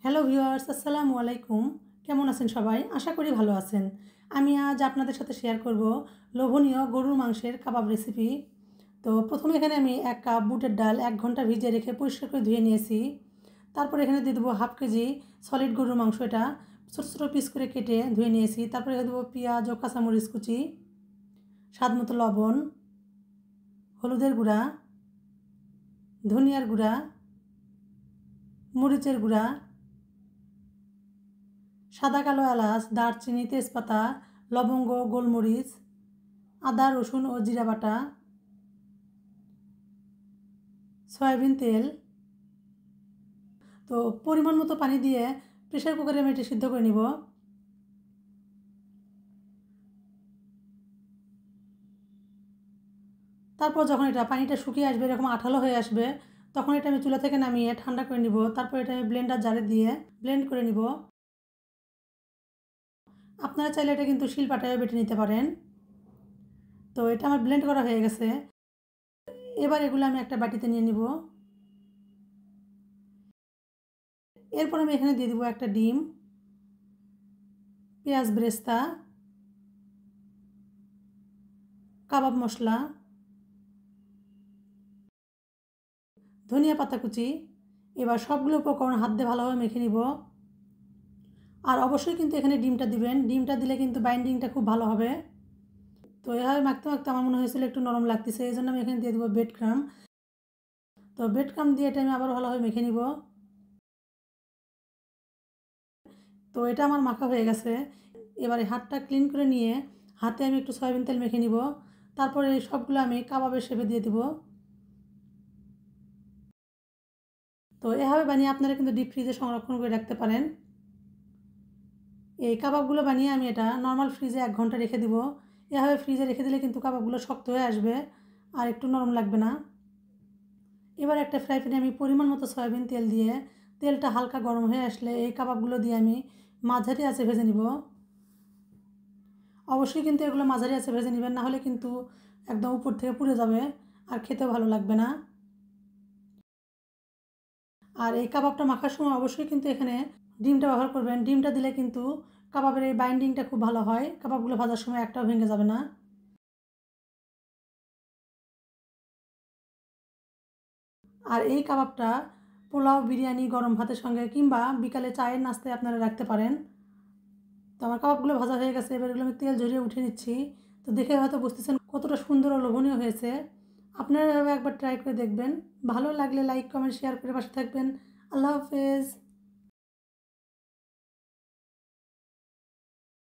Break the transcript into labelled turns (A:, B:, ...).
A: Hello viewers, আসসালামু আলাইকুম। কেমন আছেন সবাই? আশা করি ভালো আছেন। আমি আজ আপনাদের সাথে শেয়ার করব লোভনীয় গরুর মাংসের কাবাব রেসিপি। তো প্রথমে এখানে আমি 1 কাপ বুটের ডাল 1 ঘন্টা ভিজিয়ে রেখে পরিষ্কার করে ধুয়ে নিয়েছি। তারপর এখানে দিয়ে দেবো হাফ কেজি সলিড গরুর মাংস, এটা ছোটো ছোটো পিস করে কেটে ধুয়ে নিয়েছি। তারপরে এখানে দেবো পেঁয়াজ ও কাঁচামরিচ কুচি, স্বাদ মতো লবণ, হলুদের গুঁড়া, ধনিয়ার গুঁড়া, মরিচের গুঁড়া, সাদা কালো এলাচ, দারচিনি, তেজপাতা, লবঙ্গ, গোলমরিচ, আদা রসুন ও জিরা বাটা, সয়াবিন তেল। তো পরিমাণ মতো পানি দিয়ে প্রেসার কুকারে আমি এটা সিদ্ধ করে নিব। তারপর যখন এটা পানিটা শুকিয়ে আসবে, এরকম আঠালো হয়ে আসবে, তখন এটা আমি চুলা থেকে নামিয়ে ঠান্ডা করে নিব। তারপর এটা আমি ব্লেন্ডার জারে দিয়ে ব্লেন্ড করে নিব। আপনারা চাইলে এটা কিন্তু শিলপাটায় বেটে নিতে পারেন। তো এটা আমার ব্লেন্ড করা হয়ে গেছে। এবার এগুলো আমি একটা বাটিতে নিয়ে নিব। এরপর আমি এখানে দিয়ে দেবো একটা ডিম, পেঁয়াজ বেরেস্তা, কাবাব মশলা, ধনিয়া পাতা কুচি। এবার সবগুলো উপকরণ হাত দিয়ে ভালোভাবে মেখে নিব। আর অবশ্যই কিন্তু এখানে ডিমটা দিবেন, ডিমটা দিলে কিন্তু বাইন্ডিংটা খুব ভালো হবে। তো এভাবে মাখতে মাখতে আমার মনে হয়েছিল একটু নরম লাগতেছে, এই জন্য আমি এখানে দিয়ে দেবো ব্রেড ক্রাম্ব। তো ব্রেড ক্রাম্ব দিয়ে এটা আমি আবার ভালোভাবে মেখে নিব। তো এটা আমার মাখা হয়ে গেছে। এবারে হাতটা ক্লিন করে নিয়ে হাতে আমি একটু সয়াবিন তেল মেখে নিব। তারপরে এই সবগুলো আমি কাবাবের শেপে দিয়ে দিব। তো এভাবে বানিয়ে আপনারা কিন্তু ডিপ ফ্রিজে সংরক্ষণ করে রাখতে পারেন। এই কাবাবগুলো বানিয়ে আমি এটা নর্মাল ফ্রিজে 1 ঘন্টা রেখে দিব। এভাবে ফ্রিজে রেখে দিলে কিন্তু কাবাবগুলো শক্ত হয়ে আসবে আর একটু নরম লাগবে না। এবার একটা ফ্রাই প্যানে আমি পরিমাণ মতো সয়াবিন তেল দিয়ে, তেলটা হালকা গরম হয়ে আসলে এই কাবাবগুলো দিয়ে আমি মাঝারি আঁচে ভেজে নিব। অবশ্যই কিন্তু এগুলো মাঝারি আঁচে ভেজে নেবেন, না হলে কিন্তু একদম উপর থেকে পুড়ে যাবে আর খেতেও ভালো লাগবে না। আর এই কাবাবটা মাখার সময় অবশ্যই কিন্তু এখানে ডিমটা ব্যবহার করবেন। ডিমটা দিলে কিন্তু কাবাবের এই বাইন্ডিংটা খুব ভালো হয়, কাবাবগুলো ভাজার সময় একটাও ভেঙে যাবে না। আর এই কাবাবটা পোলাও, বিরিয়ানি, গরম ভাতের সঙ্গে কিংবা বিকালে চায়ের নাস্তায় আপনারা রাখতে পারেন। তো আমার কাবাবগুলো ভাজা হয়ে গেছে, এবার এগুলো আমি তেল ঝরিয়ে উঠে নিচ্ছি। তো দেখে হয়তো বুঝতেছেন কতটা সুন্দর ও লোভনীয় হয়েছে। আপনারা এভাবে একবার ট্রাই করে দেখবেন। ভালো লাগলে লাইক, কমেন্ট, শেয়ার করে পাশে থাকবেন। আল্লাহ হাফেজ।